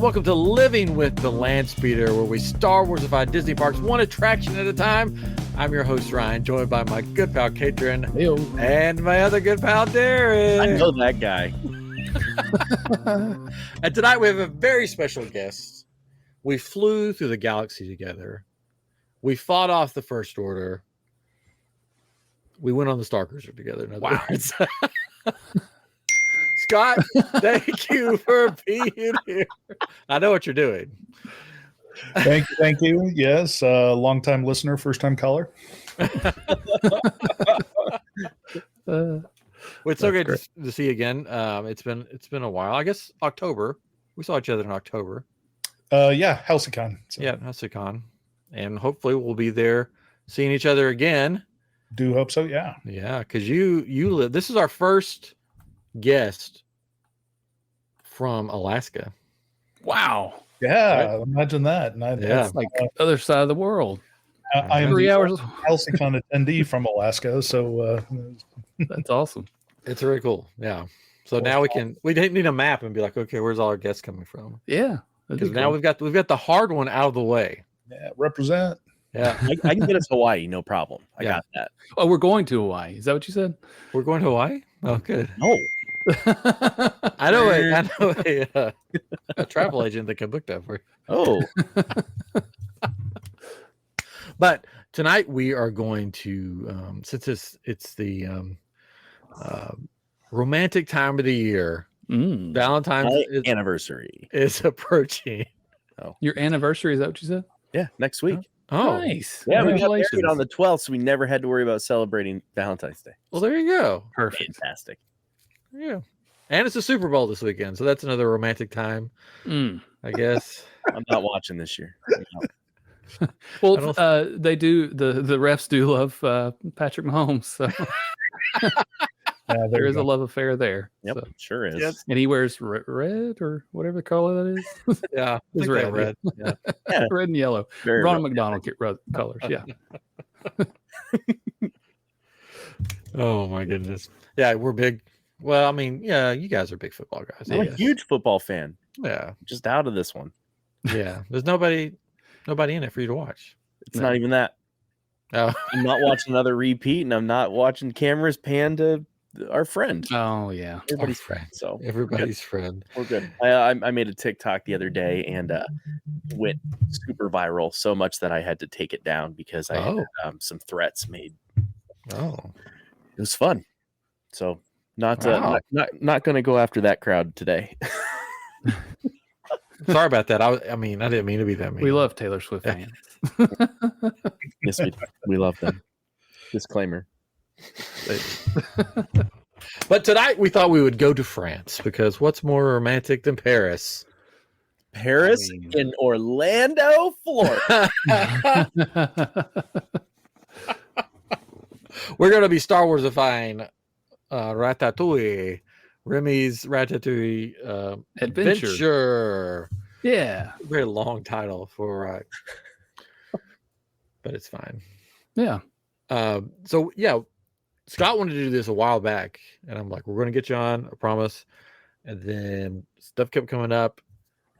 welcome to Living with the Landspeeder, where we StarWarsify Disney parks one attraction at a time. I'm your host, Ryan, joined by my good pal, Katrin, and my other good pal, Derek. I know that guy. And tonight we have a very special guest. We flew through the galaxy together. We fought off the First Order. We went on the Starcruiser together. In other words. Scott, thank you for being here. I know what you're doing. Thank you. Yes, long-time listener, first-time caller. It's so good to see you again. It's been a while. I guess October. We saw each other in October. Yeah, HelsiCon. So. Yeah, HelsiCon, and hopefully we'll be there seeing each other again. Do hope so. Yeah. Yeah, because you live. This is our first guest from Alaska. Wow. Yeah, right? Imagine that. And it's like other side of the world. I am 3 hours. HelsiCon attendee from Alaska, so that's awesome. It's really cool. Yeah. So now we didn't need a map and be like, okay, where's all our guests coming from? Yeah. Because now we've got the hard one out of the way. Yeah, represent. Yeah. I can get us Hawaii, no problem. I got that. Oh, we're going to Hawaii. Is that what you said? We're going to Hawaii? Oh, good. No. I know a travel agent that can book that for you. Oh. But tonight we are going to, since it's the romantic time of the year, Valentine's anniversary is approaching. Oh, your anniversary, is that what you said? Yeah, next week. Oh, nice. Yeah, we got married on the 12th, so we never had to worry about celebrating Valentine's Day. Well, there you go. Perfect. Fantastic. Yeah. And it's a Super Bowl this weekend, so that's another romantic time, I guess. I'm not watching this year. Well, they do. The refs do love Patrick Mahomes, so there is a love affair there. Yep, so. Sure is. Yes. And he wears red or whatever color that is. Yeah, it's red. Yeah. Red and yellow. Ronald McDonald get colors. Yeah. Oh my goodness. Yeah, we're big. Well, I mean, yeah, you guys are big football guys. I'm a huge football fan. Yeah, just out of this one. Yeah, there's nobody in it for you to watch. It's not even that. Oh. I'm not watching another repeat, and I'm not watching cameras pan to our friend. Oh yeah, everybody's friend. So everybody's friend. We're good. I made a TikTok the other day and went super viral so much that I had to take it down because I had some threats made. Oh, it was fun. So not going to go after that crowd today. Sorry about that. I mean, I didn't mean to be that mean. We love Taylor Swift fans. Yes, we love them. Disclaimer. But tonight we thought we would go to France because what's more romantic than Paris? Paris in Orlando, Florida. We're going to be Starwarsifying Ratatouille. Remy's Ratatouille Adventure. Yeah. Very long title for but it's fine. Yeah. So yeah, Scott wanted to do this a while back, and I'm like, we're going to get you on, I promise. And then stuff kept coming up,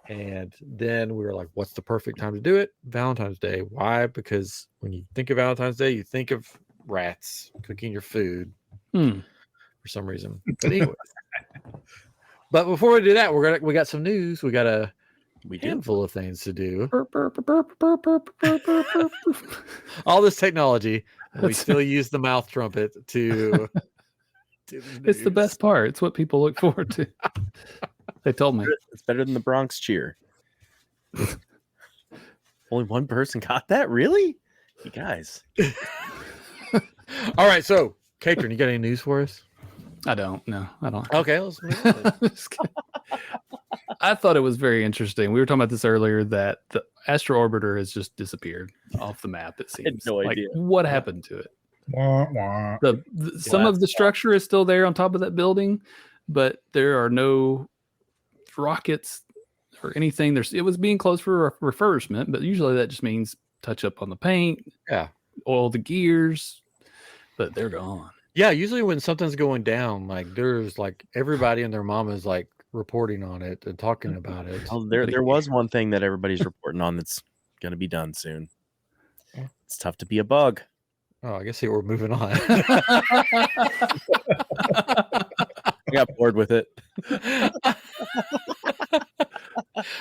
and then we were like, what's the perfect time to do it? Valentine's Day. Why? Because when you think of Valentine's Day, you think of rats cooking your food for some reason. But anyway. But before we do that, we got some news. We got a handful of things to do. All this technology, and we still use the mouth trumpet to it's the best part. It's what people look forward to. They told me it's better than the Bronx cheer. Only one person got that? Really? You guys. All right, so Katrin, you got any news for us? I don't. No, I don't. Okay, let's move on. I thought it was very interesting. We were talking about this earlier that the Astro Orbiter has just disappeared off the map. It seems. I had no idea. What happened to it? Some of the structure is still there on top of that building, but there are no rockets or anything. It was being closed for refurbishment, but usually that just means touch up on the paint, oil the gears, but they're gone. Yeah, usually when something's going down, like there's like everybody and their mom is like reporting on it and talking about it. Oh, there was one thing that everybody's reporting on that's going to be done soon. It's tough to be a bug. Oh, I guess we're moving on. I got bored with it.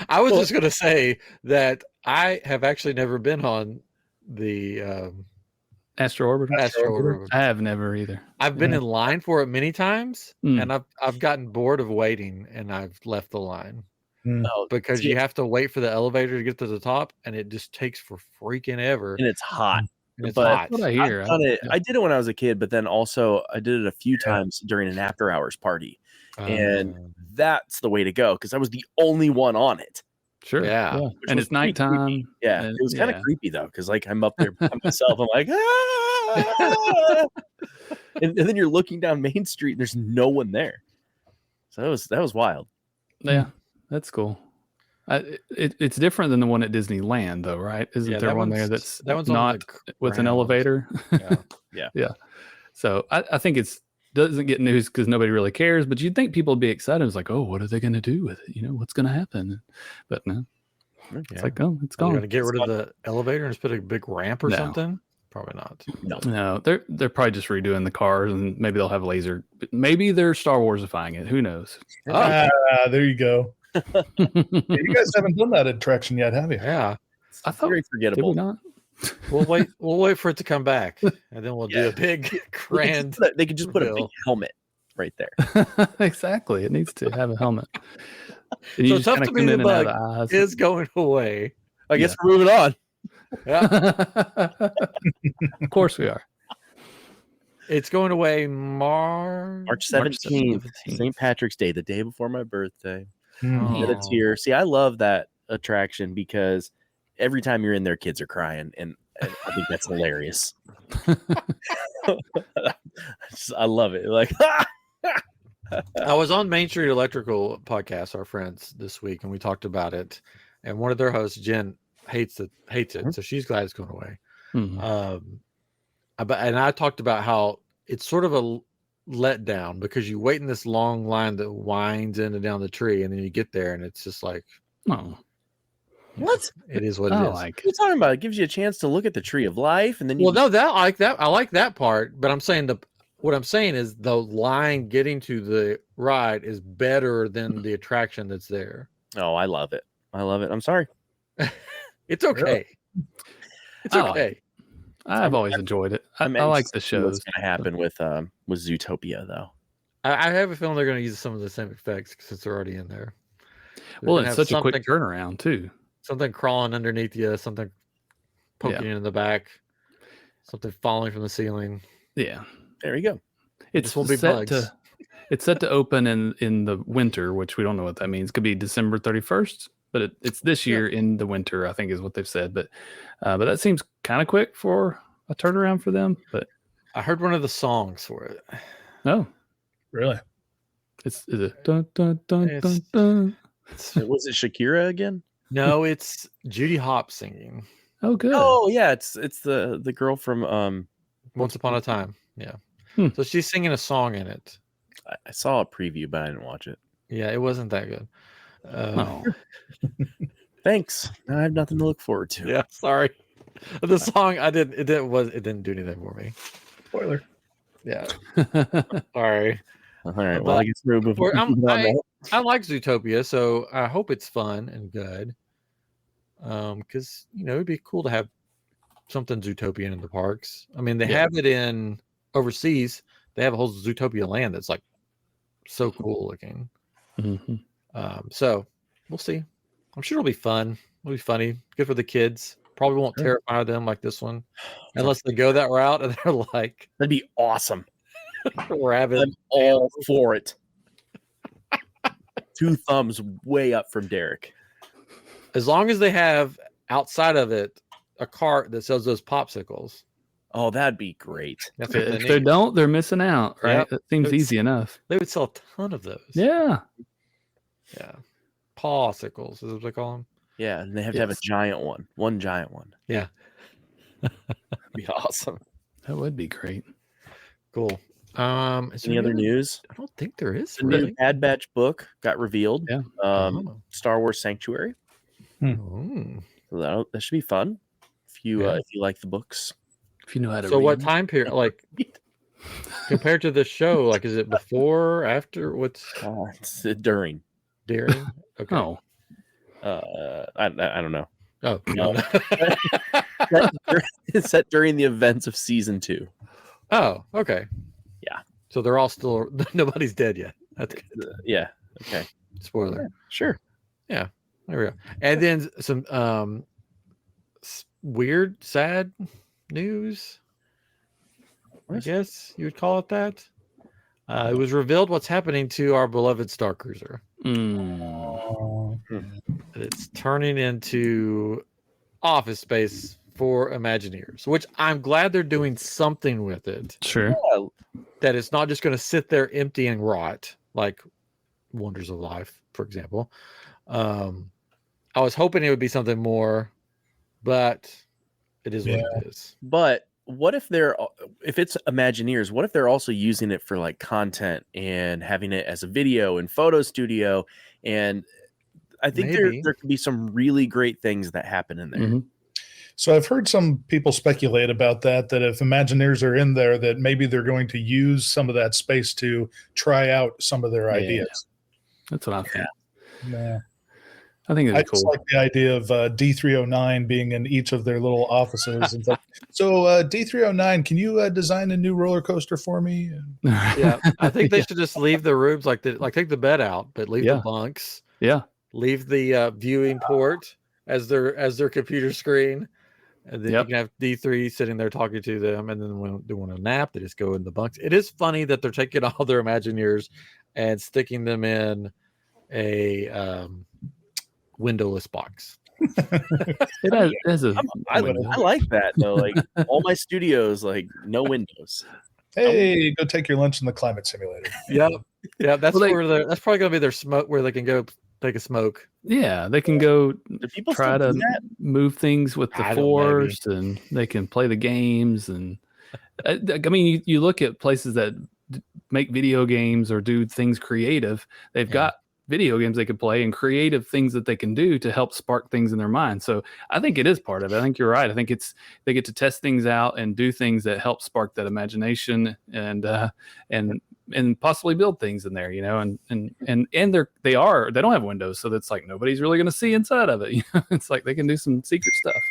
I was just going to say that I have actually never been on the Astro Orbiter. I have never either. I've been in line for it many times, and I've gotten bored of waiting, and I've left the line because you have to wait for the elevator to get to the top, and it just takes for freaking ever. And it's hot. And it's but hot. That's what I hear. I've done it. I did it when I was a kid, but then also I did it a few times during an after hours party, and that's the way to go because I was the only one on it. Sure. Yeah. And it's nighttime. Creepy. Yeah. And, it was kind of creepy though, because like I'm up there by myself. I'm like, ah! and then you're looking down Main Street and there's no one there. So that was wild. Yeah, that's cool. It's different than the one at Disneyland though, right? Isn't there one there that one's not with an elevator? Yeah. So I think it doesn't get news because nobody really cares, but you'd think people would be excited. It's like, oh, what are they going to do with it? What's going to happen? But no, it's like, oh, it's gone. Going to get rid of the elevator and just put a big ramp or something? Probably not. No, they're probably just redoing the cars and maybe they'll have laser. Maybe they're Starwarsifying it. Who knows? There you go. You guys haven't done that attraction yet, have you? Yeah. I thought very forgettable. Did we not? We'll wait for it to come back, and then we'll do a big grand. They could just put a big helmet right there. Exactly. It needs to have a helmet. And So Tough to Be the Bug is going away. I guess we're moving on. Yeah. Of course we are. It's going away March 17th, St. Patrick's Day, the day before my birthday. Oh. It's here. See, I love that attraction because every time you're in there, kids are crying, and I think that's hilarious. I love it. Like, I was on Main Street Electrical podcast, our friends, this week, and we talked about it. And one of their hosts, Jen, hates it, so she's glad it's going away. And I talked about how it's sort of a letdown because you wait in this long line that winds in and down the tree, and then you get there, and it's just like, oh, what? It is what it is. What are you talking about? It gives you a chance to look at the tree of life, and then you I like that part, but I'm saying what I'm saying is the line getting to the ride is better than the attraction that's there. Oh, I love it. I'm sorry. It's okay. It's okay. I've always enjoyed it. I like the shows. What's going to happen with Zootopia, though? I have a feeling they're going to use some of the same effects since they're already in there. Well, it's such a quick turnaround too. Something crawling underneath you, something poking you in the back, something falling from the ceiling. Yeah, there you go. It's set to open in the winter, which we don't know what that means. Could be December 31st, but it's this year in the winter, I think is what they've said. But that seems kind of quick for a turnaround for them. But I heard one of the songs for it. Oh, really? Is it dun dun dun dun dun? Was it Shakira again? No, it's Judy Hopps singing. Oh, good. Oh, yeah, it's the girl from Once Upon a Time. Yeah. So she's singing a song in it. I saw a preview, but I didn't watch it. Yeah, it wasn't that good. Thanks. I have nothing to look forward to. Yeah, sorry. The song it didn't do anything for me. Spoiler. Yeah. Sorry. All right. Well, I guess we're moving on. I like Zootopia, so I hope it's fun and good. Because it'd be cool to have something Zootopian in the parks. I mean, they have it in overseas. They have a whole Zootopia land that's like so cool looking. So we'll see. I'm sure it'll be fun. It'll be funny. Good for the kids. Probably won't terrify them like this one, unless they go that route and they're like, that'd be awesome. Rabbit. I'm all for it. 2 thumbs way up from Derek. As long as they have outside of it a cart that sells those popsicles. Oh, that'd be great. If they don't, they're missing out, right? Yep. That seems easy enough. They would sell a ton of those. Yeah. Yeah. Pawsicles is what they call them. Yeah, and they have to have a giant one. One giant one. Yeah. That'd be awesome. That would be great. Cool. Is Any there other news? I don't think there is The new really. Bad Batch book got revealed. Yeah. Oh. Star Wars Sanctuary. Oh. So that should be fun if you like the books. If you know how to So read. what time period, like compared to the show, like is it before, after, what's It's during. during? Okay. Oh, I don't know. Oh, No. no. It's set during the events of season 2. Oh, okay. Yeah. So they're all still nobody's dead yet. That's good. Yeah. Okay. Spoiler. Sure. There we go. And then some weird, sad news. I guess you would call it that. It was revealed what's happening to our beloved Starcruiser. That it's turning into office space for Imagineers, which I'm glad they're doing something with it. sure. Yeah. That it's not just going to sit there empty and rot like Wonders of Life, for example. I was hoping it would be something more, but it is what it is. But what if if it's Imagineers, what if they're also using it for like content and having it as a video and photo studio? And I think there could be some really great things that happen in there. Mm-hmm. So I've heard some people speculate about that if Imagineers are in there, that maybe they're going to use some of that space to try out some of their ideas. That's what I think. Yeah. I think I it's just cool. like the idea of D309 being in each of their little offices. And so D309, can you design a new roller coaster for me? Yeah, I think they should just leave the rooms like take the bed out, but leave the bunks. Yeah. Leave the viewing port as their computer screen, and then you can have D3 sitting there talking to them. And then when they want a nap, they just go in the bunks. It is funny that they're taking all their Imagineers and sticking them in a windowless box. It has I like that though. Like all my studios, like no windows. Hey, go take your lunch in the climate simulator. Yeah. That's that's probably gonna be their smoke, where they can go take a smoke. Yeah, they can go try to move things with the Force, and they can play the games. And I mean, you look at places that make video games or do things creative. They've got video games they could play and creative things that they can do to help spark things in their mind. So I think it is part of it. I think you're right. I think they get to test things out and do things that help spark that imagination and possibly build things in there, you know, and they don't have windows. So that's like, nobody's really going to see inside of it. You know? It's like they can do some secret stuff.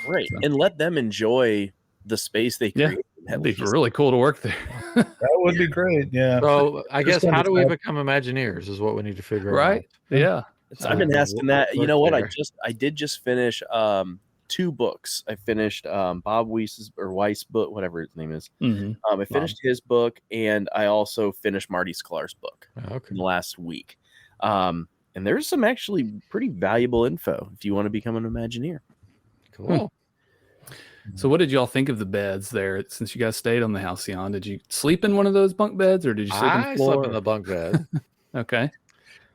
Right. So. And let them enjoy the space they create. That'd be really cool to work there. That would be great. Yeah. So I guess how do we become Imagineers is what we need to figure out. Right. Yeah. I've been asking that. You know what? I did just finish 2 books. I finished Bob Weiss book, whatever his name is. Mm-hmm. I finished his book, and I also finished Marty Sklar's book in the last week. And there's some actually pretty valuable info if you want to become an Imagineer. Cool. So what did y'all think of the beds there since you guys stayed on the Halcyon? Did you sleep in one of those bunk beds, or did you sleep on the floor? I slept in the bunk bed. Okay.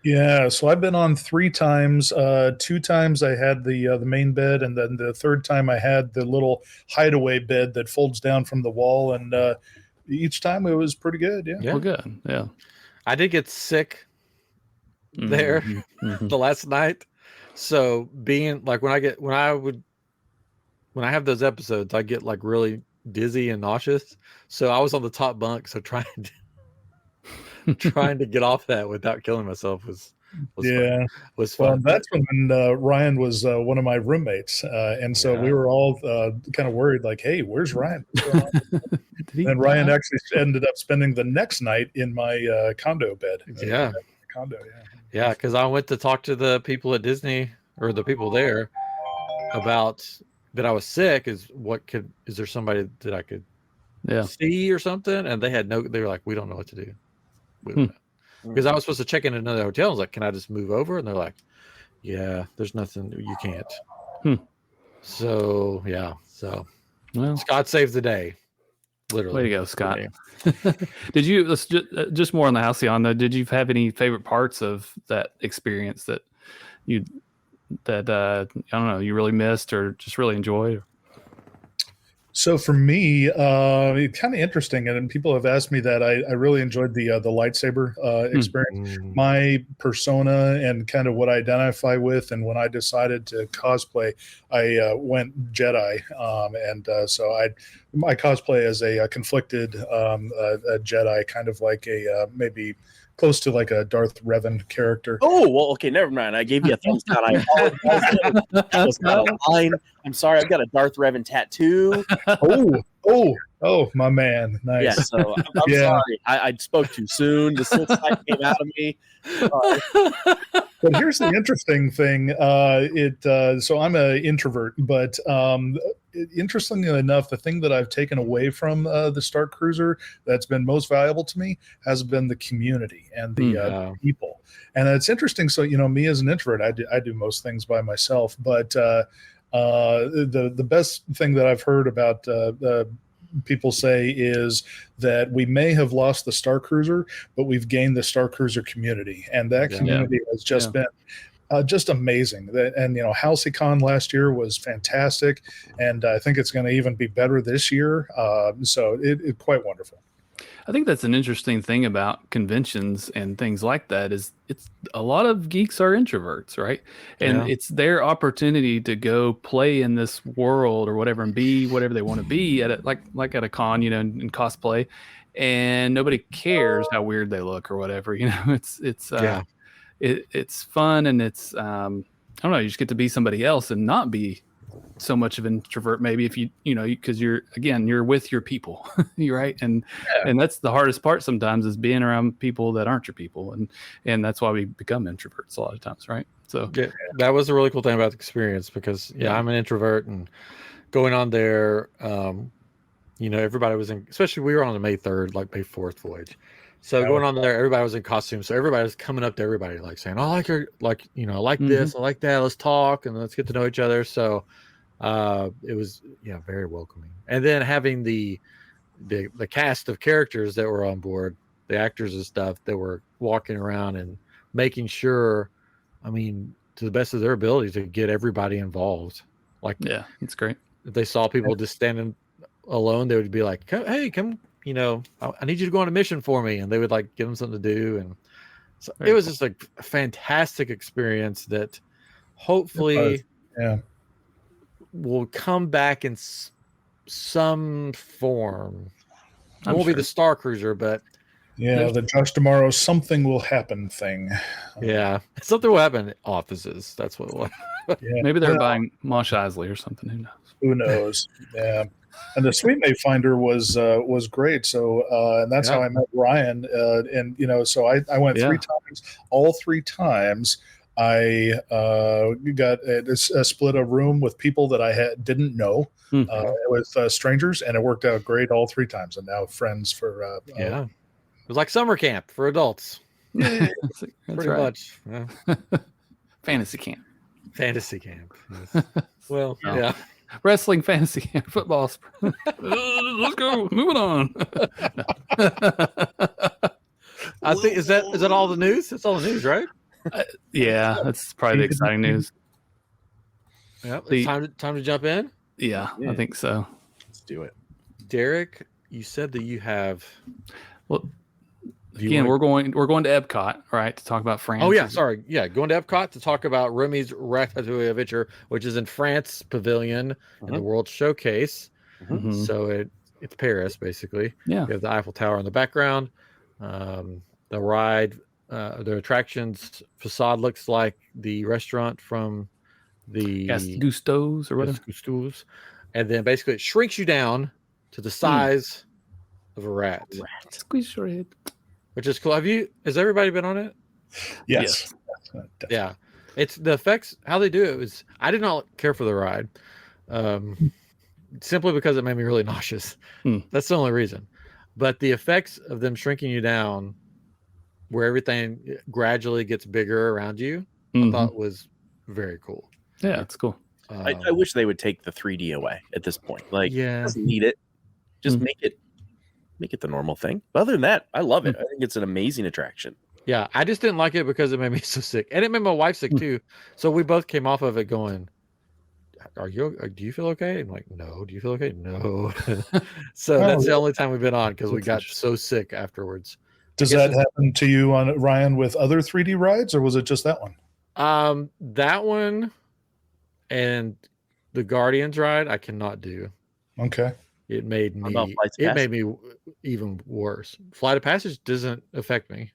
Yeah, so I've been on 3 times. 2 times I had the main bed, and then the 3rd time I had the little hideaway bed that folds down from the wall, and each time it was pretty good. Yeah. Well, good. Yeah. I did get sick there the last night. So being like when I have those episodes, I get like really dizzy and nauseous. So I was on the top bunk. So trying to get off that without killing myself was fun. Well, that's when Ryan was one of my roommates, and so we were all kind of worried, like, "Hey, where's Ryan?" And Ryan actually ended up spending the next night in my condo bed. Yeah, because I went to talk to the people at Disney, or the people there, about that I was sick. Is there somebody that I could see or something? And they were like, we don't know what to do. Because I was supposed to check in another hotel. I was like, can I just move over? And they're like, yeah, there's nothing, you can't. So well, Scott saved the day, literally. Way to go, Scott. Did you, let's just more on the Halcyon though, did you have any favorite parts of that experience that I don't know, you really missed or just really enjoyed? So for me, kind of interesting, and people have asked me that. I really enjoyed the lightsaber experience. My persona and kind of what I identify with, and when I decided to cosplay, I went Jedi, so I cosplay as a conflicted a Jedi, kind of like a maybe close to like a Darth Revan character. Oh, well, okay, never mind. I gave you a thumbs down. I apologize. That was not a line. I'm sorry. I've got a Darth Revan tattoo. Oh, my man. Nice. Yeah, so I'm sorry. I spoke too soon. The Sith side came out of me. But here's the interesting thing. So I'm an introvert, but interestingly enough, the thing that I've taken away from the Starcruiser that's been most valuable to me has been the community and the people. And it's interesting. So, me as an introvert, I do most things by myself, but the best thing that I've heard about people say is that we may have lost the Starcruiser, but we've gained the Starcruiser community, and that community has just been just amazing. And HalcyCon last year was fantastic, and I think it's going to even be better this year. So it's quite wonderful. I think that's an interesting thing about conventions and things like that is it's a lot of geeks are introverts, right? And it's their opportunity to go play in this world or whatever and be whatever they want to be at like at a con, in cosplay, and nobody cares how weird they look or whatever. It's fun, and it's I don't know, you just get to be somebody else and not be so much of an introvert, maybe, if because you're with your people. You're right, and that's the hardest part sometimes, is being around people that aren't your people, and that's why we become introverts a lot of times, right? So that was a really cool thing about the experience, because I'm an introvert, and going on there, everybody was in, especially we were on the May 3rd, like May 4th voyage. So going on there, everybody was in costume. So everybody was coming up to everybody, like saying, "Oh, I like your, I like this, I like that. Let's talk and let's get to know each other." So it was very welcoming. And then having the cast of characters that were on board, the actors and stuff that were walking around and making sure, to the best of their ability, to get everybody involved. It's great. If they saw people just standing alone, they would be like, "Hey, come, I need you to go on a mission for me," and they would give them something to do. And so it was just a fantastic experience that hopefully will come back in some form. It won't be the Starcruiser, but the Josh Tomorrow something will happen thing. Something will happen in offices. That's what it was. Maybe they're buying Mosh Isley or something. Who knows? Yeah. And the Sweet May Finder was great. So and that's how I met Ryan. So I went 3 times. All 3 times I got split a room with people that I didn't know with strangers, and it worked out great all 3 times. And now friends for it was like summer camp for adults. That's pretty much. Yeah. Fantasy camp. Yes. Well, Wrestling, fantasy camp, football. Let's go. Moving on. I think is that all the news? That's all the news, right? That's probably the exciting news. Yeah, time to jump in. Yeah, I think so. Let's do it. Derek, you said that you have. Well, again, we're going to EPCOT, right, to talk about France. Oh yeah, sorry, going to EPCOT to talk about Remy's Ratatouille adventure, which is in France Pavilion in the World Showcase. So it's Paris basically. Yeah, you have the Eiffel Tower in the background. The ride, the attractions facade looks like the restaurant from the Gusteau's or whatever. Gusteau's, and then basically it shrinks you down to the size of a rat. Squeeze your head. Which is cool. Has everybody been on it? Yes. Yeah. It's the effects, how they do it was, I did not care for the ride. Simply because it made me really nauseous. That's the only reason. But the effects of them shrinking you down, where everything gradually gets bigger around you, I thought was very cool. Yeah, it's cool. I wish they would take the 3D away at this point. It doesn't need it. Just make it the normal thing. But other than that, I love it. I think it's an amazing attraction. Yeah, I just didn't like it because it made me so sick. And it made my wife sick too. So we both came off of it going, do you feel okay? I'm like, no. Do you feel okay? No. So that's the only time we've been on because we got so sick afterwards. Does that happen to you on Ryan with other 3D rides, or was it just that one? That one and the Guardians ride I cannot do. Okay. It made me even worse. Flight of Passage doesn't affect me.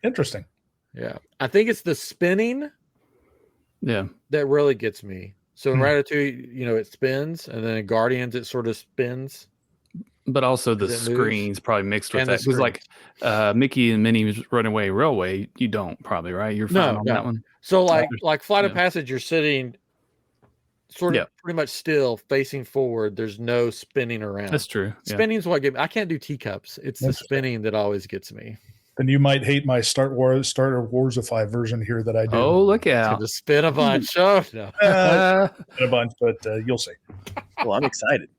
Interesting. Yeah. I think it's the spinning that really gets me. So in Ratatouille, it spins, and then in Guardians it sort of spins. But also the screen's probably mixed with that. Because like Mickey and Minnie's Runaway Railway, you don't probably, right? You're fine on that one. So like Flight of Passage, you're sitting sort of pretty much still facing forward. There's no spinning around. That's true. Spinning's what I can't do teacups. It's the spinning that always gets me. Then you might hate my StarWarsify version here that I do. Oh, look out. To spin a bunch. Oh, no. Spin a bunch, but you'll see. Well, I'm excited.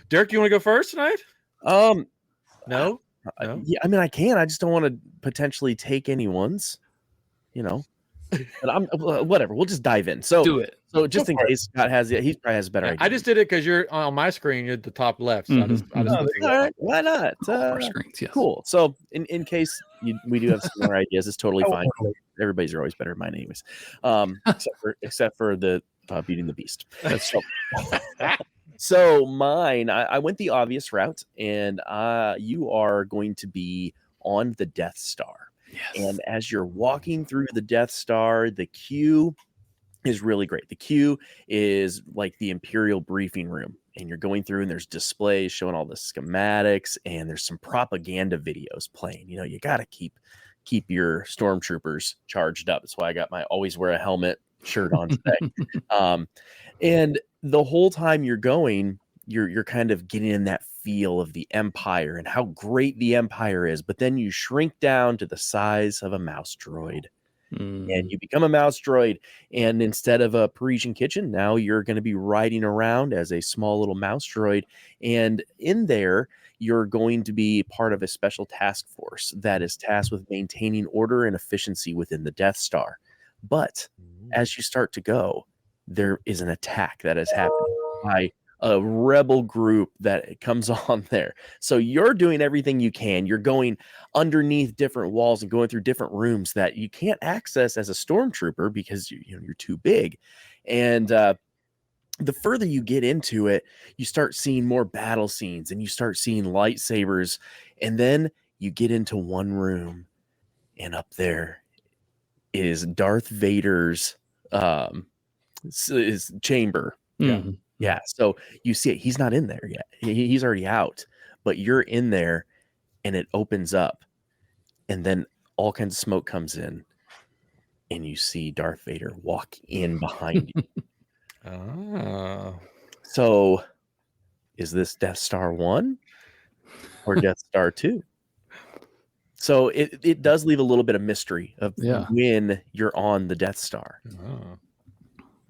Derek, you want to go first tonight? No? Yeah, I mean, I can. I just don't want to potentially take anyone's, But I'm whatever. We'll just dive in. So do it. So just in case Scott has he probably has a better idea. I just did it because you're on my screen. You're at the top left. So all right, why not? Our screens, yes. Cool. So in case we do have similar ideas, it's totally fine. Everybody's always better than mine, anyways. Except for the Beauty and the Beast. That's true. So mine, I went the obvious route, and you are going to be on the Death Star. Yes. And as you're walking through the Death Star, the queue is really great. The queue is like the Imperial briefing room, and you're going through, and there's displays showing all the schematics, and there's some propaganda videos playing. You got to keep your stormtroopers charged up. That's why I got my always wear a helmet shirt on today. And the whole time you're going, you're kind of getting in that feel of the Empire and how great the Empire is. But then you shrink down to the size of a mouse droid. And you become a mouse droid. And instead of a Parisian kitchen, now you're going to be riding around as a small little mouse droid. And in there, you're going to be part of a special task force that is tasked with maintaining order and efficiency within the Death Star. But as you start to go, there is an attack that is happening by a rebel group that comes on there. So you're doing everything you can. You're going underneath different walls and going through different rooms that you can't access as a stormtrooper because you're too big. And the further you get into it, you start seeing more battle scenes and you start seeing lightsabers. And then you get into one room, and up there is Darth Vader's his chamber. Yeah. So you see it. He's not in there yet. He's already out, but you're in there, and it opens up, and then all kinds of smoke comes in, and you see Darth Vader walk in behind you. So is this Death Star 1 or Death Star 2? So it does leave a little bit of mystery of when you're on the Death Star.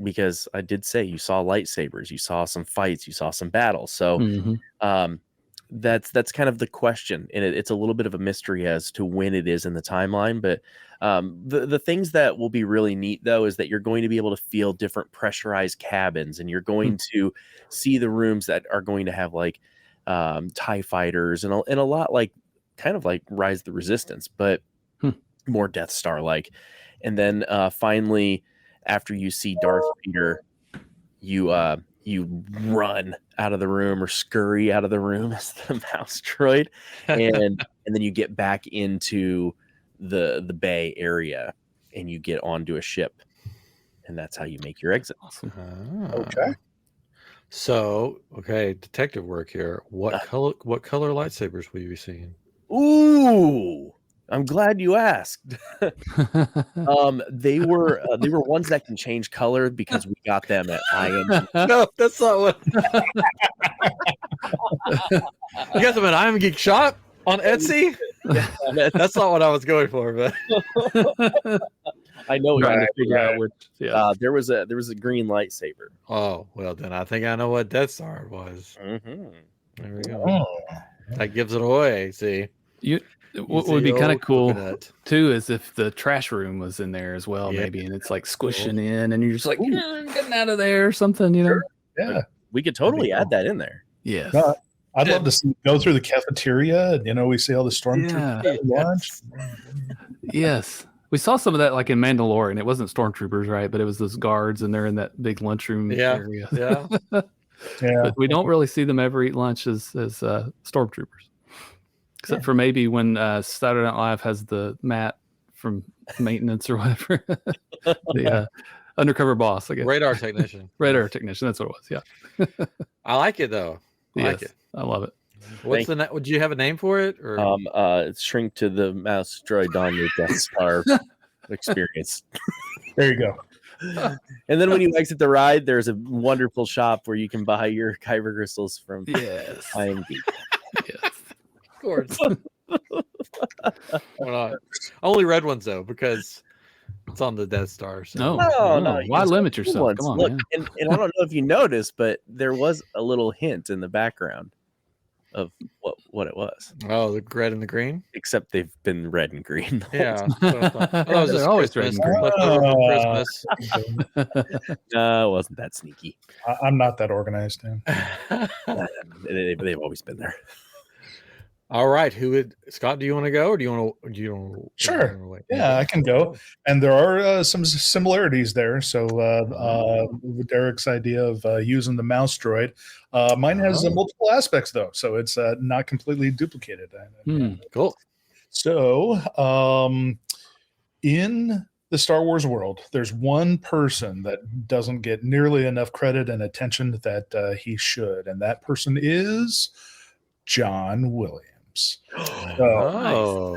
Because I did say you saw lightsabers, you saw some fights, you saw some battles. So that's kind of the question. And it's a little bit of a mystery as to when it is in the timeline. But the things that will be really neat, though, is that you're going to be able to feel different pressurized cabins, and you're going to see the rooms that are going to have like TIE fighters and a lot like kind of like Rise of the Resistance, but more Death Star like. And then finally, after you see Darth Vader, you run out of the room or scurry out of the room as the mouse droid, and then you get back into the bay area, and you get onto a ship, and that's how you make your exit. Awesome. Okay. So, detective work here. What color lightsabers will you be seeing? Ooh, I'm glad you asked. They were ones that can change color because we got them at IM. No, that's not what. You got them at IM Geek Shop on Etsy? That's not what I was going for, but I know. Trying to figure out which. Yeah. There was a green lightsaber. Oh well, then I think I know what Death Star was. There we go. That gives it away. See, What would be kind of cool coconut. too is if the trash room was in there as well, maybe, and it's like squishing in, and you're just like getting out of there or something, you know? Yeah, We could totally add that in there. Yes. I'd love to go through the cafeteria, and we see all the stormtroopers at lunch. Yes. We saw some of that like in Mandalorian. It wasn't stormtroopers, right? But it was those guards, and they're in that big lunchroom area. Yeah. But we don't really see them ever eat lunch as stormtroopers. Except for maybe when Saturday Night Live has the Matt from maintenance or whatever. The undercover boss, I guess. Radar technician. Radar technician. That's what it was. Yeah. I like it though. I like it. I love it. What's the would you have a name for it? Or It's Shrink to the Mouse Droid on your Death Star experience. There you go. And then when you exit the ride, there's a wonderful shop where you can buy your Kyber crystals from IMD. Yes. Of course. Why not? Only red ones though, because it's on the Death Star. So. No. Why limit yourself? Come on, look, man. and I don't know if you noticed, but there was a little hint in the background of what it was. Oh, the red and the green. Except they've been red and green. Yeah, they're always red and green. Christmas. No, it wasn't that sneaky. I'm not that organized, man. They've always been there. All right, Scott? Do you want to go, or do you want to? Sure. Yeah, I can go. And there are some similarities there. So with Derek's idea of using the mouse droid, mine has multiple aspects though, so it's not completely duplicated. Cool. So in the Star Wars world, there's one person that doesn't get nearly enough credit and attention that he should, and that person is John Williams.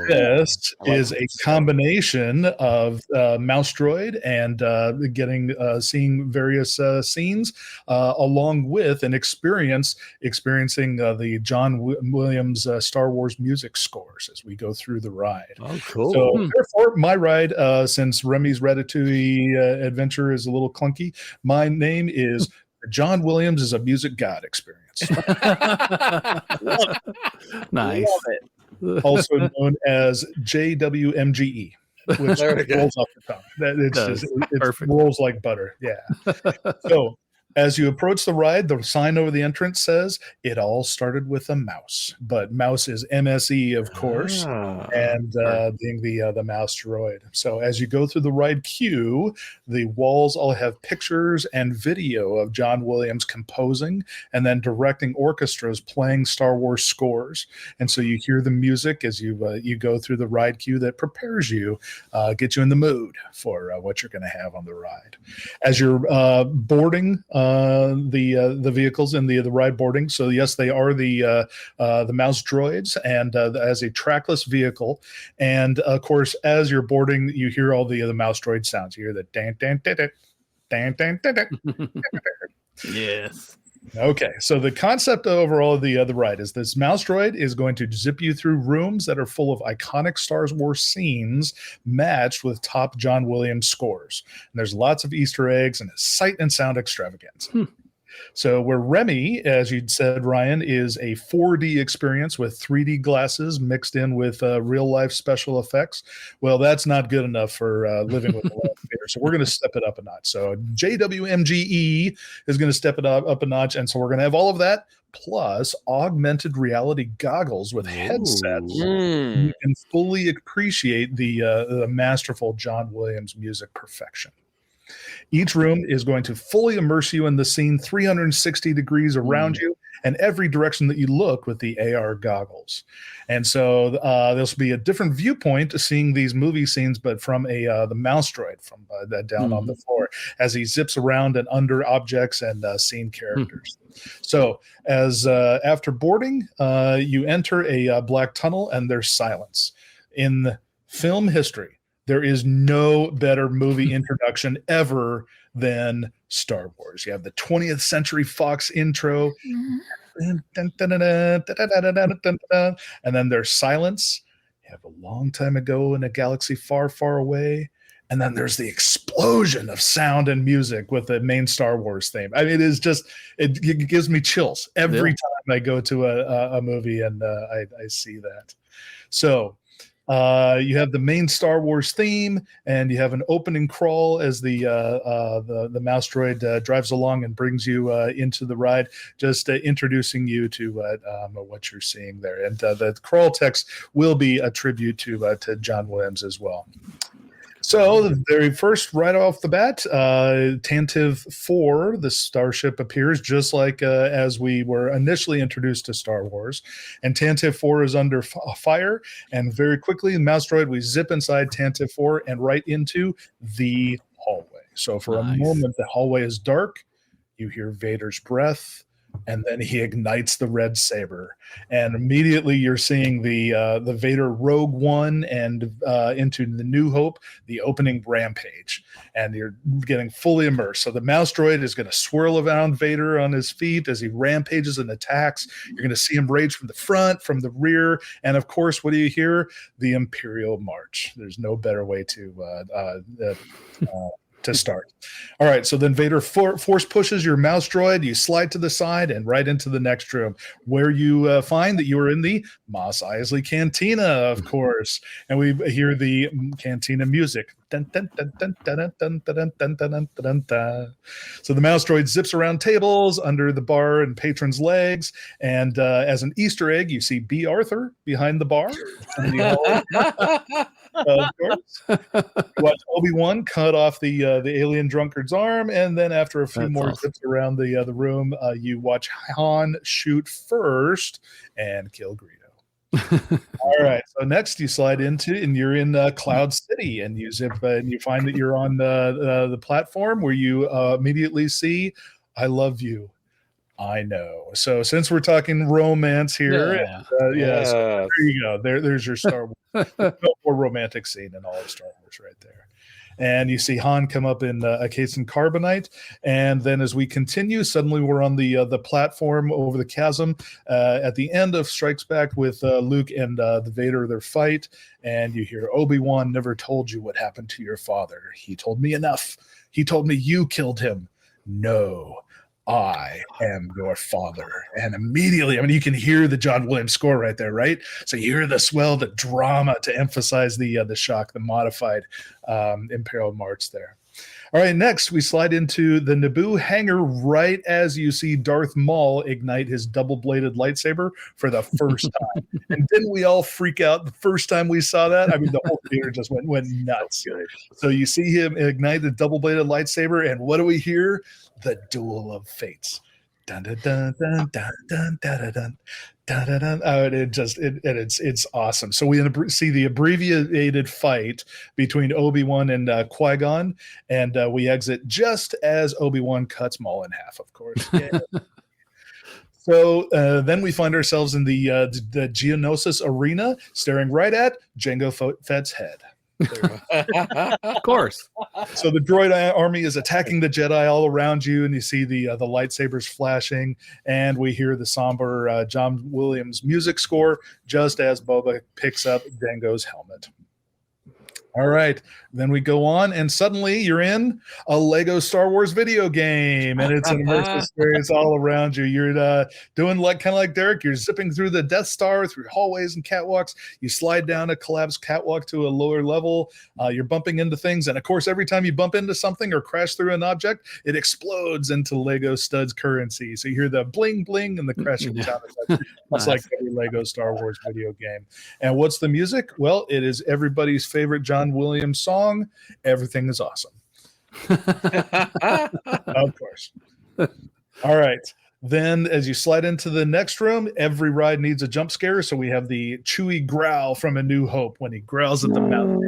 This is a combination of mouse droid and seeing various scenes along with an experiencing the John Williams Star Wars music scores as we go through the ride. Oh, cool. So therefore, my ride, since Remy's Ratatouille adventure is a little clunky, my name is John Williams is a Music God experience. Nice. Also known as JWMGE, which rolls off the tongue. It rolls like butter. Yeah. So as you approach the ride, the sign over the entrance says it all started with a mouse, but mouse is MSE, of course, and being the mouse droid. So as you go through the ride queue, the walls all have pictures and video of John Williams composing and then directing orchestras playing Star Wars scores. And so you hear the music as you go through the ride queue that prepares you, get you in the mood for what you're going to have on the ride. As you're boarding the vehicles in the ride boarding. So yes, they are the mouse droids, and as a trackless vehicle. And of course, as you're boarding, you hear all the mouse droid sounds. You hear the dan dan dan dan dan dan dan. Yes. Okay, so the concept overall of the ride is this mouse droid is going to zip you through rooms that are full of iconic Star Wars scenes matched with top John Williams scores. And there's lots of Easter eggs and a sight and sound extravaganza. So where Remy, as you'd said, Ryan, is a 4D experience with 3D glasses mixed in with real-life special effects, well, that's not good enough for living with the Landspeeder. So we're going to step it up a notch. So JWMGE is going to step it up a notch, and so we're going to have all of that, plus augmented reality goggles with headsets. You can fully appreciate the masterful John Williams music perfection. Each room is going to fully immerse you in the scene 360 degrees around you and every direction that you look with the AR goggles. And so this will be a different viewpoint to seeing these movie scenes, but from the mouse droid from down on the floor as he zips around and under objects and scene characters. So as after boarding, you enter a black tunnel and there's silence. In film history, there is no better movie introduction ever than Star Wars. You have the 20th Century Fox intro, and then there's silence. You have a long time ago in a galaxy far, far away. And then there's the explosion of sound and music with the main Star Wars theme. I mean, it is just, it gives me chills every time I go to a movie and I see that. So You have the main Star Wars theme, and you have an opening crawl as the mouse droid drives along and brings you into the ride, just introducing you to what you're seeing there. And the crawl text will be a tribute to John Williams as well. So the very first, right off the bat, Tantive 4, the starship appears just like as we were initially introduced to Star Wars. And Tantive 4 is under fire. And very quickly, the mouse droid, we zip inside Tantive 4 and right into the hallway. So for a moment, the hallway is dark. You hear Vader's breath. And then he ignites the red saber, and immediately you're seeing the Vader Rogue One and into the New Hope, the opening rampage, and you're getting fully immersed. So the mouse droid is going to swirl around Vader on his feet as he rampages and attacks. You're going to see him rage from the front, from the rear, and of course, what do you hear? The Imperial March. There's no better way to start. All right, so then Vader force pushes your mouse droid, you slide to the side and right into the next room, where you find that you are in the Mos Eisley Cantina, of course, and we hear the cantina music. Dun, dun, dun, dun, dun, dun, dun, dun, dun, dun, dun. So the mouse droid zips around tables, under the bar and patrons' legs, and as an Easter egg, you see B. Arthur behind the bar. Of course. Watch Obi-Wan cut off the alien drunkard's arm, and then after a few more zips around the room, you watch Han shoot first and kill Greedo. All right, so next you slide into, and you're in Cloud City, and you zip and you find that you're on the platform where you immediately see "I love you, I know." So since we're talking romance here, so there you go. There's your Star Wars. No more romantic scene in all of Star Wars right there. And you see Han come up in a case in carbonite, and then as we continue, suddenly we're on the platform over the chasm at the end of Strikes Back with Luke and the Vader, their fight, and you hear Obi-Wan never told you what happened to your father. He told me enough. He told me you killed him. No, I am your father. And immediately, I mean, you can hear the John Williams score right there, right? So you hear the swell, the drama to emphasize the shock, the modified Imperial March there. All right, next we slide into the Naboo hangar right as you see Darth Maul ignite his double-bladed lightsaber for the first time. And didn't we all freak out the first time we saw that? I mean, the whole theater just went nuts. So you see him ignite the double-bladed lightsaber, and what do we hear? The Duel of Fates. Dun, dun, dun, dun, dun, dun, dun, dun. It's awesome. So we see the abbreviated fight between Obi-Wan and Qui-Gon, and we exit just as Obi-Wan cuts Maul in half, of course. Yeah. So then we find ourselves in the Geonosis arena, staring right at Jango Fett's head. Of course. So the droid army is attacking the Jedi all around you, and you see the lightsabers flashing, and we hear the somber John Williams music score just as Boba picks up Jango's helmet. All right, then we go on, and suddenly you're in a Lego Star Wars video game, and it's an immersive experience all around you. You're doing kind of like Derek. You're zipping through the Death Star, through hallways and catwalks. You slide down a collapsed catwalk to a lower level. You're bumping into things, and of course, every time you bump into something or crash through an object, it explodes into Lego Studs currency. So you hear the bling bling and the crashing sound effect. It's like every Lego Star Wars video game. And what's the music? Well, it is everybody's favorite John Williams song, Everything is Awesome. Of course. All right. Then as you slide into the next room, every ride needs a jump scare. So we have the Chewie growl from A New Hope when he growls at the mountain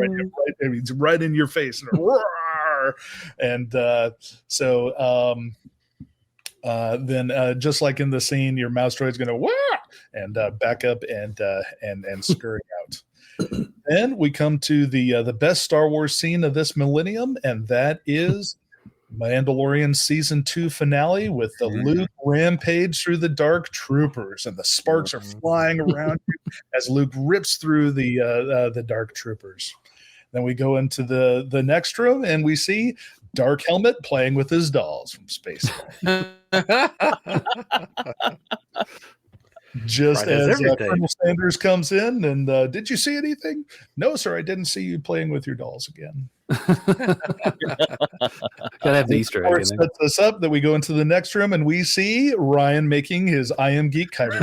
he's right in your face. And then just like in the scene, your mouse droid's going to wah! And back up and scurry out. Then we come to the best Star Wars scene of this millennium, and that is Mandalorian Season 2 finale with the Luke rampage through the Dark Troopers, and the sparks are flying around you as Luke rips through the Dark Troopers. Then we go into the next room, and we see Dark Helmet playing with his dolls from Space. Just Bright as as everything. Colonel Sanders comes in and did you see anything? No, sir, I didn't see you playing with your dolls again. Gotta have the Easter egg in there. Sets us up that we go into the next room and we see Ryan making his I Am Geek Kyber.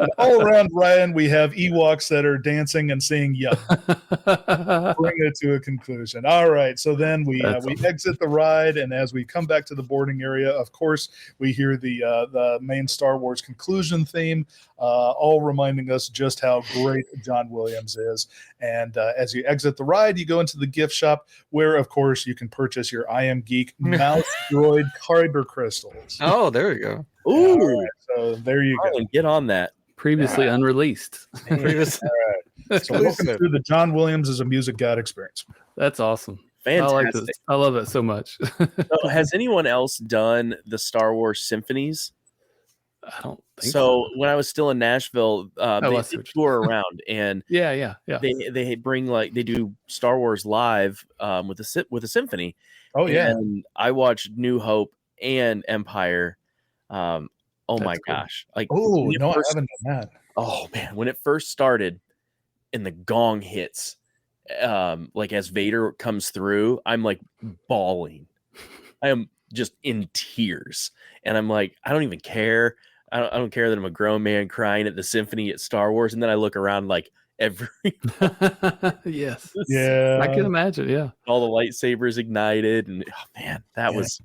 And all around Ryan, we have Ewoks that are dancing and saying "Yum." Bring it to a conclusion. All right, so then we exit the ride, and as we come back to the boarding area, of course, we hear the main Star Wars conclusion theme, all reminding us just how great John Williams is. And as you exit the ride, you go into the gift shop where, of course, you can purchase your I Am Geek mouse droid kyber crystals. Oh, there you go. Ooh, Right, so there you go. get on that. Previously unreleased. Previously. So welcome to the John Williams as a Music God experience. That's awesome. Fantastic. I like this. I love it so much. So has anyone else done the Star Wars symphonies? I don't think So when I was still in Nashville, I they see what tour around, and Yeah. they bring they do Star Wars live with a symphony. Oh yeah, And I watched New Hope and Empire. Oh my That's cool. gosh! Like, oh when it no, I first- haven't done that. Oh man, when it first started and the gong hits, like as Vader comes through, I'm like bawling. I am just in tears, and I'm like, I don't even care. I don't care that I'm a grown man crying at the symphony at Star Wars, and then I look around like every Yes. Yeah, I can imagine. Yeah. all the lightsabers ignited, and oh man, that was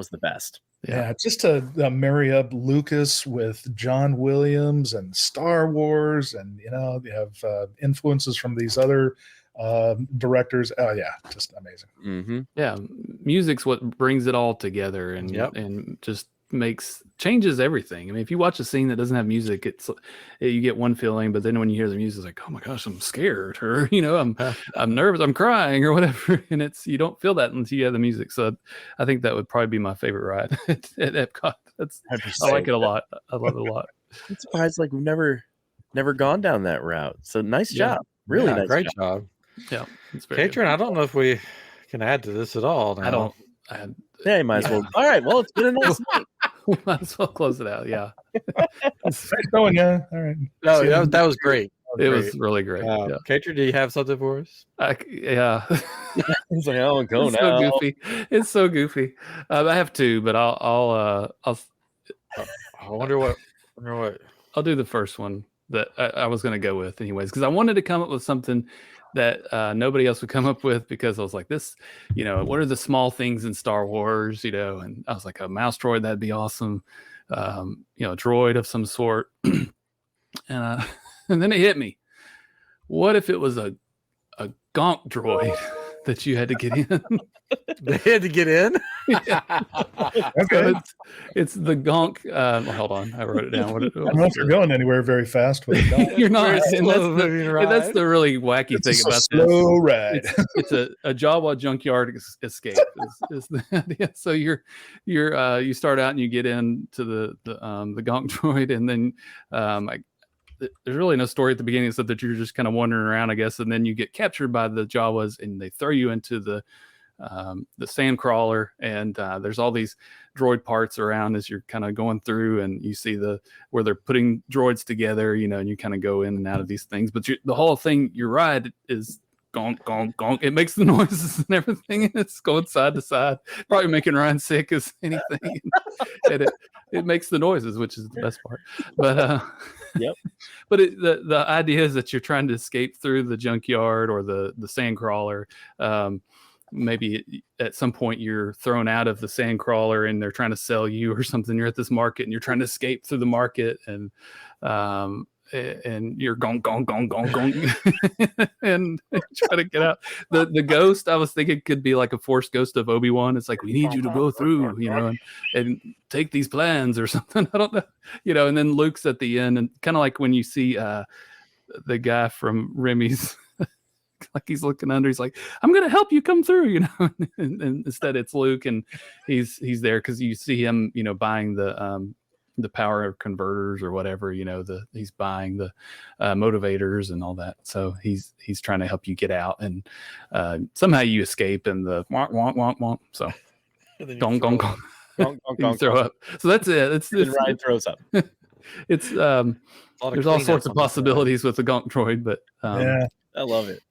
the best. Yeah, just to marry up Lucas with John Williams and Star Wars, and they have influences from these other directors. Oh yeah, just amazing. Mm-hmm. Yeah. Music's what brings it all together and just changes everything. I mean, if you watch a scene that doesn't have music, you get one feeling, but then when you hear the music, it's like, oh my gosh, I'm scared, or I'm nervous, I'm crying, or whatever. And you don't feel that until you have the music. So I think that would probably be my favorite ride at Epcot. I like it a lot. I love it a lot. I'm surprised like we've never gone down that route. So nice job. Really nice great job. Yeah. It's very Katrin, I don't know if we can add to this at all now. Yeah, you might as well. All right. Well, it's been a nice night. We might as well close it out. Yeah. Nice going, yeah. All right. No, that was great. It was really great. Yeah. Katrin, do you have something for us? Yeah. He's like, oh, go It's now. so goofy. It's so goofy. I have two, but I'll I wonder what. I'll do the first one that I was going to go with anyways, because I wanted to come up with something that nobody else would come up with, because I was like, this, what are the small things in Star Wars, and I was like, a mouse droid, that'd be awesome. A droid of some sort. And then it hit me. What if it was a gonk droid that you had to get in? They had to get in? Yeah. Okay. So it's the gonk. Hold on, I wrote it down. I don't know if you're going anywhere very fast with it. You're not. Very And that's, slow-moving ride. that's the really wacky It's thing a about slow ride. this. It's a Jawa junkyard escape. Is the idea. So you start out and you get into the gonk droid, and then there's really no story at the beginning except that you're just kind of wandering around, I guess, and then you get captured by the Jawas and they throw you into the sand crawler, and there's all these droid parts around as you're kind of going through, and you see where they're putting droids together, and you kind of go in and out of these things, but the whole thing, your ride is gonk, gonk, gonk. It makes the noises and everything, and it's going side to side, probably making Ryan sick as anything. And it makes the noises, which is the best part. But Yep. But the idea is that you're trying to escape through the junkyard or the sand crawler. Maybe at some point you're thrown out of the sand crawler and they're trying to sell you or something. You're at this market and you're trying to escape through the market, and you're gong gong gong gong gong and try to get out. The ghost, I was thinking, could be like a force ghost of Obi-Wan. It's like, we need you to go through, and take these plans or something. I don't know, and then Luke's at the end, and kind of like when you see the guy from Remy's, like he's looking under, he's like, I'm gonna help you come through, and instead it's Luke, and he's there because you see him, buying the power converters or whatever, he's buying the motivators and all that. So he's trying to help you get out, and somehow you escape, and the wonk wonk wonk wonk. So gong gong gong. Gong, gong, You throw up. So that's it. It's and Ryan throws up. It's there's all sorts of possibilities with the Gonk droid, but yeah, I love it.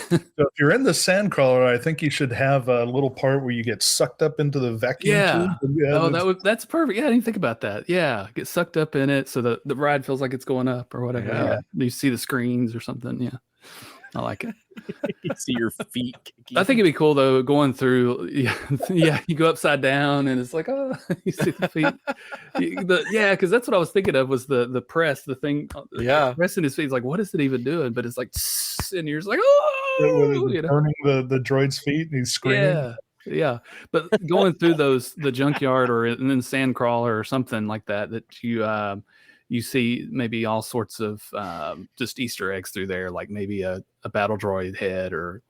So if you're in the Sandcrawler, I think you should have a little part where you get sucked up into the vacuum tube. That's perfect. Yeah, I didn't think about that. Yeah, get sucked up in it so the ride feels like it's going up or whatever. Yeah. You see the screens or something. Yeah, I like it. You see your feet kicking. I think it'd be cool though, going through. Yeah, you go upside down and it's like, oh, you see the feet. Because that's what I was thinking of was the press, the thing. Yeah, pressing his feet. It's like, what is it even doing? But it's like, and you're just like, oh, turning the droid's feet and he's screaming. Yeah. But going through the junkyard or and then Sandcrawler or something like that you see maybe all sorts of just Easter eggs through there, like maybe a battle droid head or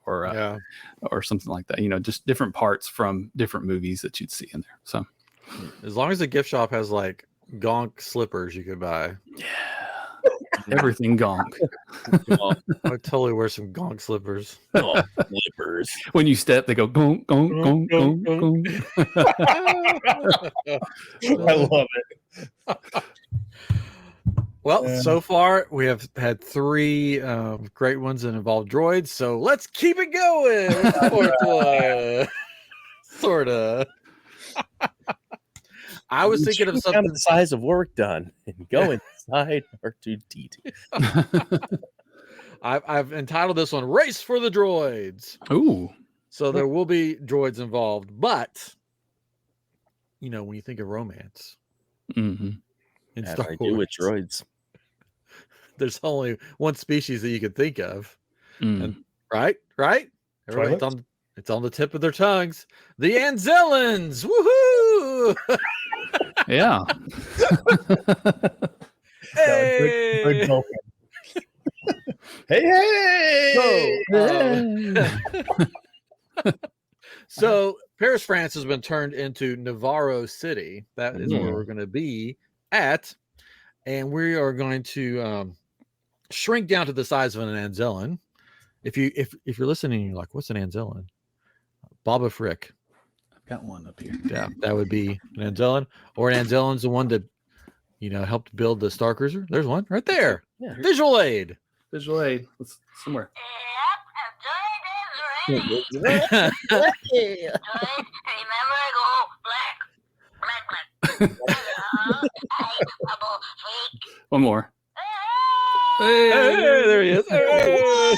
something like that. Just different parts from different movies that you'd see in there. So as long as the gift shop has like Gonk slippers you could buy. Yeah. Everything Gonk. I would totally wear some Gonk slippers. Oh, slippers. When you step, they go gonk, gonk, gonk, gonk, gonk. I love it. Well, so far we have had 3 great ones that involve droids, so let's keep it going. Sort of. I was thinking of something the size of work done and go inside R2-D2. I've entitled this one "Race for the Droids." Ooh, so there will be droids involved, but when you think of romance, in Star Wars, do with droids. There's only one species that you could think of, and right. Everybody, it's on the tip of their tongues. The Anzellans, woohoo! Yeah. Hey! Hey! So Paris, France has been turned into Navarro City. That is where we're going to be at, and we are going to shrink down to the size of an Anzellan. If you're listening, you're like, "What's an Anzellan?" Boba Frick. I've got one up here. Yeah, that would be an Anzellan, or an Anzellan's the one that helped build the Starcruiser. There's one right there. Yeah. Visual aid. Visual aid. It's somewhere. Remember, go black. One more. Hey, there he is. Hey.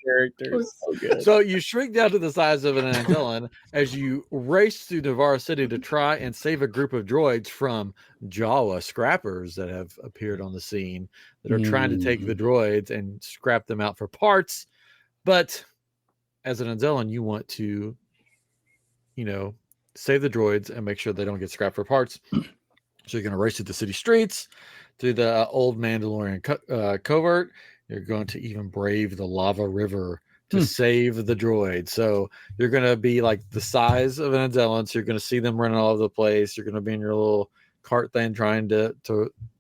Characters. So good. So you shrink down to the size of an Anzellan as you race through Navarro City to try and save a group of droids from Jawa scrappers that have appeared on the scene that are trying to take the droids and scrap them out for parts. But as an Anzellan, you want to, save the droids and make sure they don't get scrapped for parts. So you're going to race through the city streets, through the old Mandalorian covert. You're going to even brave the lava river to save the droid. So you're going to be like the size of an Anzellan. So you're going to see them running all over the place. You're going to be in your little cart thing trying to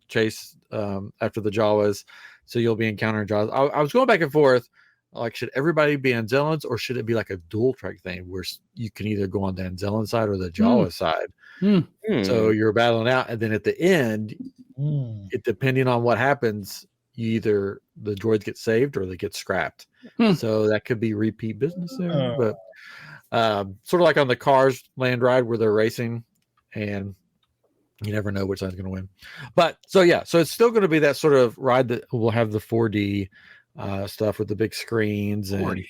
chase after the Jawas. So you'll be encountering Jawas. I was going back and forth. Like, should everybody be Anzellans, or should it be like a dual track thing where you can either go on the Anzellan side or the Jawa side? So you're battling out, and then at the end, it depending on what happens, either the droids get saved or they get scrapped. So that could be repeat business there. But sort of like on the Cars land ride where they're racing, and you never know which side's going to win. But so it's still going to be that sort of ride that will have the 4D stuff with the big screens and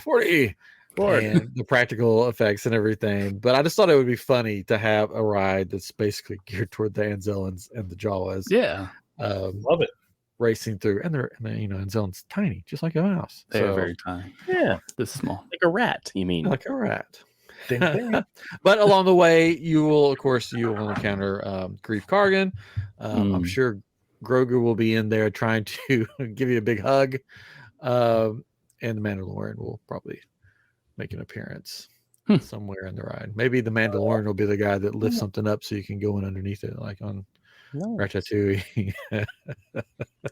40. 40 and the practical effects and everything. But I just thought it would be funny to have a ride that's basically geared toward the Anzellans and the Jawas. Yeah, love it. Racing through, and they're Anzellan's tiny, just like a mouse. They're very tiny. Yeah, this small, like a rat. You mean like a rat? Ding, ding. But along the way, you will encounter Grief Kargan. I'm sure Grogu will be in there trying to give you a big hug, and the Mandalorian will probably make an appearance somewhere in the ride. Maybe the Mandalorian will be the guy that lifts something up so you can go in underneath it, like on Ratatouille. And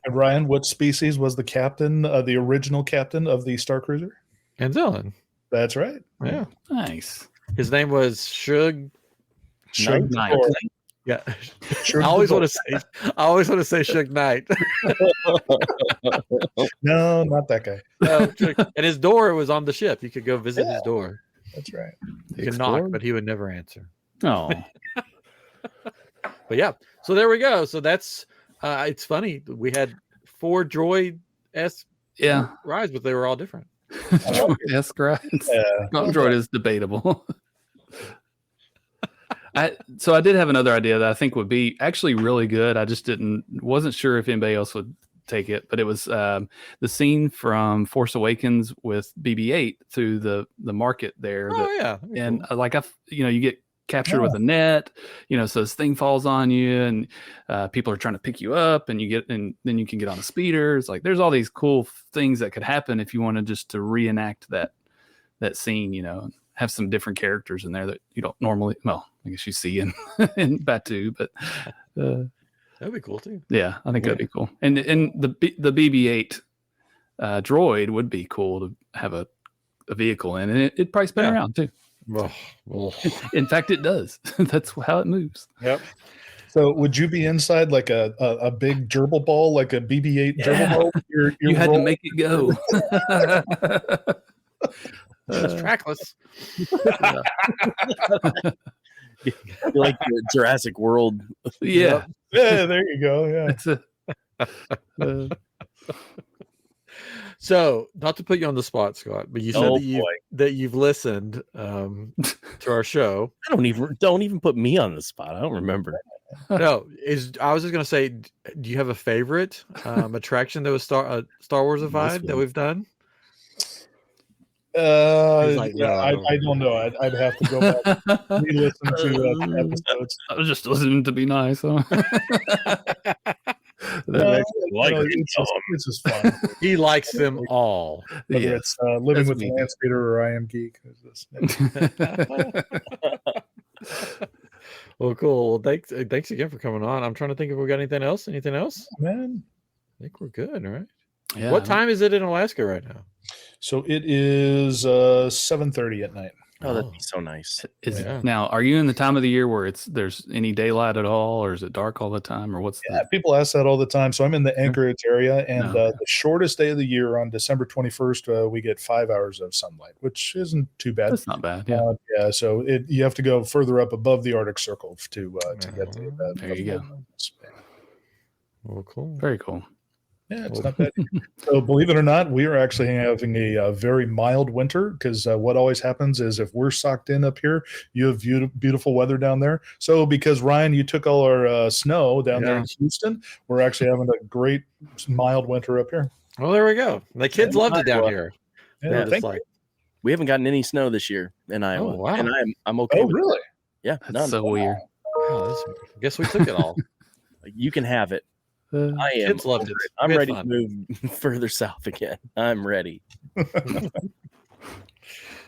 Ryan, what species was the captain, the original captain of the Starcruiser? Anzellan. That's right. Yeah, nice. His name was Shug Knight. Yeah. Sure I always want to say Suge Knight. No, not that guy. And his door was on the ship. You could go visit his door. That's right. You could knock, but he would never answer. Oh, But yeah, so there we go. So that's it's funny. We had 4 droid rides, but they were all different. yes, right. Droid is debatable. I did have another idea that I think would be actually really good. I just wasn't sure if anybody else would take it, but it was the scene from Force Awakens with BB-8 through the market there. And cool. You get captured with a net, so this thing falls on you, and people are trying to pick you up, and then you can get on a speeder. It's like there's all these cool things that could happen if you wanted just to reenact that scene, have some different characters in there that you don't normally. Well, I guess you see in Batu, but that'd be cool too. Yeah, I think that'd be cool. And the BB-8 droid would be cool to have a vehicle in, and it'd probably spin around too. In fact, it does. That's how it moves. Yep. So, would you be inside like a big gerbil ball, like a BB-8 gerbil ball? You had to make it go. It's trackless. Like the Jurassic World. Yeah. Yeah, there you go. Yeah. So, not to put you on the spot, Scott, but you said that you've listened to our show. Don't even put me on the spot. I don't remember. No, I was just gonna say, do you have a favorite attraction that was StarWarsified that we've done? I don't know. I'd have to go back and re-listen to episodes. I was just listening to be nice. Huh? It's just fun. He likes them all. Whether it's Living with the Landspeeder or I Am Geek. Well, cool. Well, thanks again for coming on. I'm trying to think if we got anything else. Anything else? Man, I think we're good, right? Yeah. What time is it in Alaska right now? So it is 7:30 at night. Oh, that'd be so nice. Now, are you in the time of the year where there's any daylight at all, or is it dark all the time, or what's people ask that all the time. So I'm in the Anchorage area, and the shortest day of the year on December 21st, we get 5 hours of sunlight, which isn't too bad. That's not bad. Yeah. So you have to go further up above the Arctic Circle to get to that. There you go. Well, cool. Very cool. Yeah, it's not bad. So believe it or not, we are actually having a very mild winter because what always happens is if we're socked in up here, you have beautiful weather down there. So because Ryan, you took all our snow down there in Houston, we're actually having a great mild winter up here. Well, there we go. The kids loved it down here. Yeah, we haven't gotten any snow this year in Iowa. Oh, wow. And I'm okay. Oh, really? Yeah. That's so weird. Oh, I guess we took it all. You can have it. I am. Kids loved it. I'm ready to move further south again. I'm ready.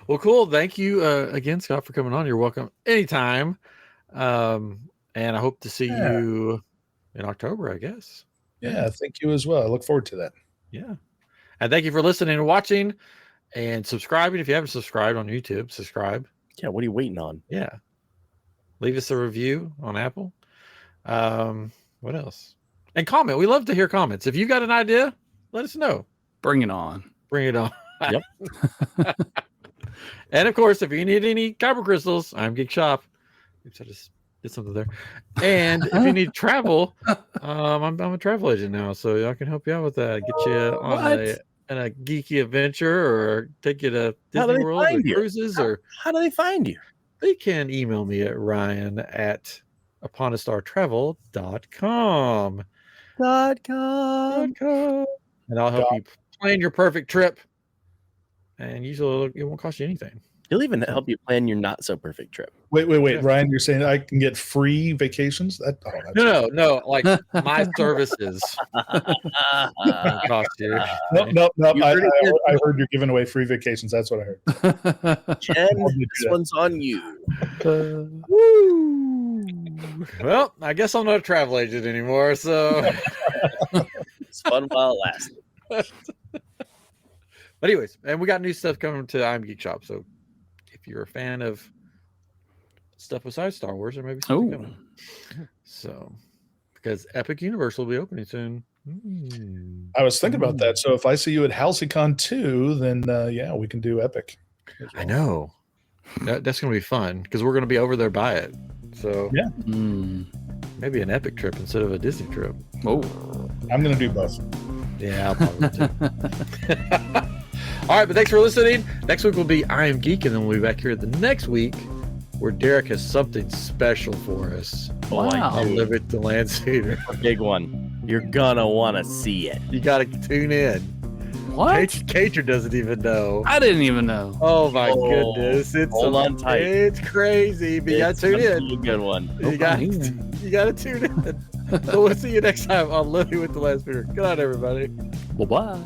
Well, cool. Thank you again, Scott, for coming on. You're welcome anytime. And I hope to see you in October, I guess. Yeah, thank you as well. I look forward to that. Yeah. And thank you for listening and watching and subscribing. If you haven't subscribed on YouTube, subscribe. Yeah, what are you waiting on? Yeah. Leave us a review on Apple. What else? And comment. We love to hear comments. If you got an idea, let us know. Bring it on. Bring it on. Yep. And of course, if you need any kyber crystals, I'm Geek Shop. Oops, I just did something there. And if you need travel, I'm a travel agent now, so I can help you out with that. Get you on a geeky adventure, or take you to Disney World or cruises. Or how do they find you? They can email me at ryan@uponastartravel.com. And I'll help you plan your perfect trip. And usually it won't cost you anything. He'll even help you plan your not so perfect trip. Wait, Ryan, you're saying I can get free vacations? No, like my services cost you. No. I heard you're giving away free vacations. That's what I heard. Jen, this one's on you. Woo. Well, I guess I'm not a travel agent anymore, so it's fun while it lasted. But anyways, and we got new stuff coming to I'm Geek Shop. So if you're a fan of stuff besides Star Wars, or maybe something Oh, coming. So, because Epic Universe will be opening soon. I was thinking about that. So if I see you at HalseyCon 2, then yeah, we can do Epic. as I well. know that's going to be fun because we're going to be over there by it. So Yeah. maybe an Epic trip instead of a Disney trip. Oh, I'm going to do both. Yeah, I'll probably do. All right, but thanks for listening. Next week will be I Am Geek, and then we'll be back here the next week where Derek has something special for us. Oh, I Wow. I'll do. live it to Landspeeder. A big one. You're gonna want to see it. You got to tune in. what? Cater doesn't even know. I didn't even know. Oh my Oh, goodness! It's hold on tight. It's crazy, but you got to tune gonna in. be a good one. You got to tune in. So we'll see you next time on Living with the Landspeeder. Good night, everybody. Bye bye.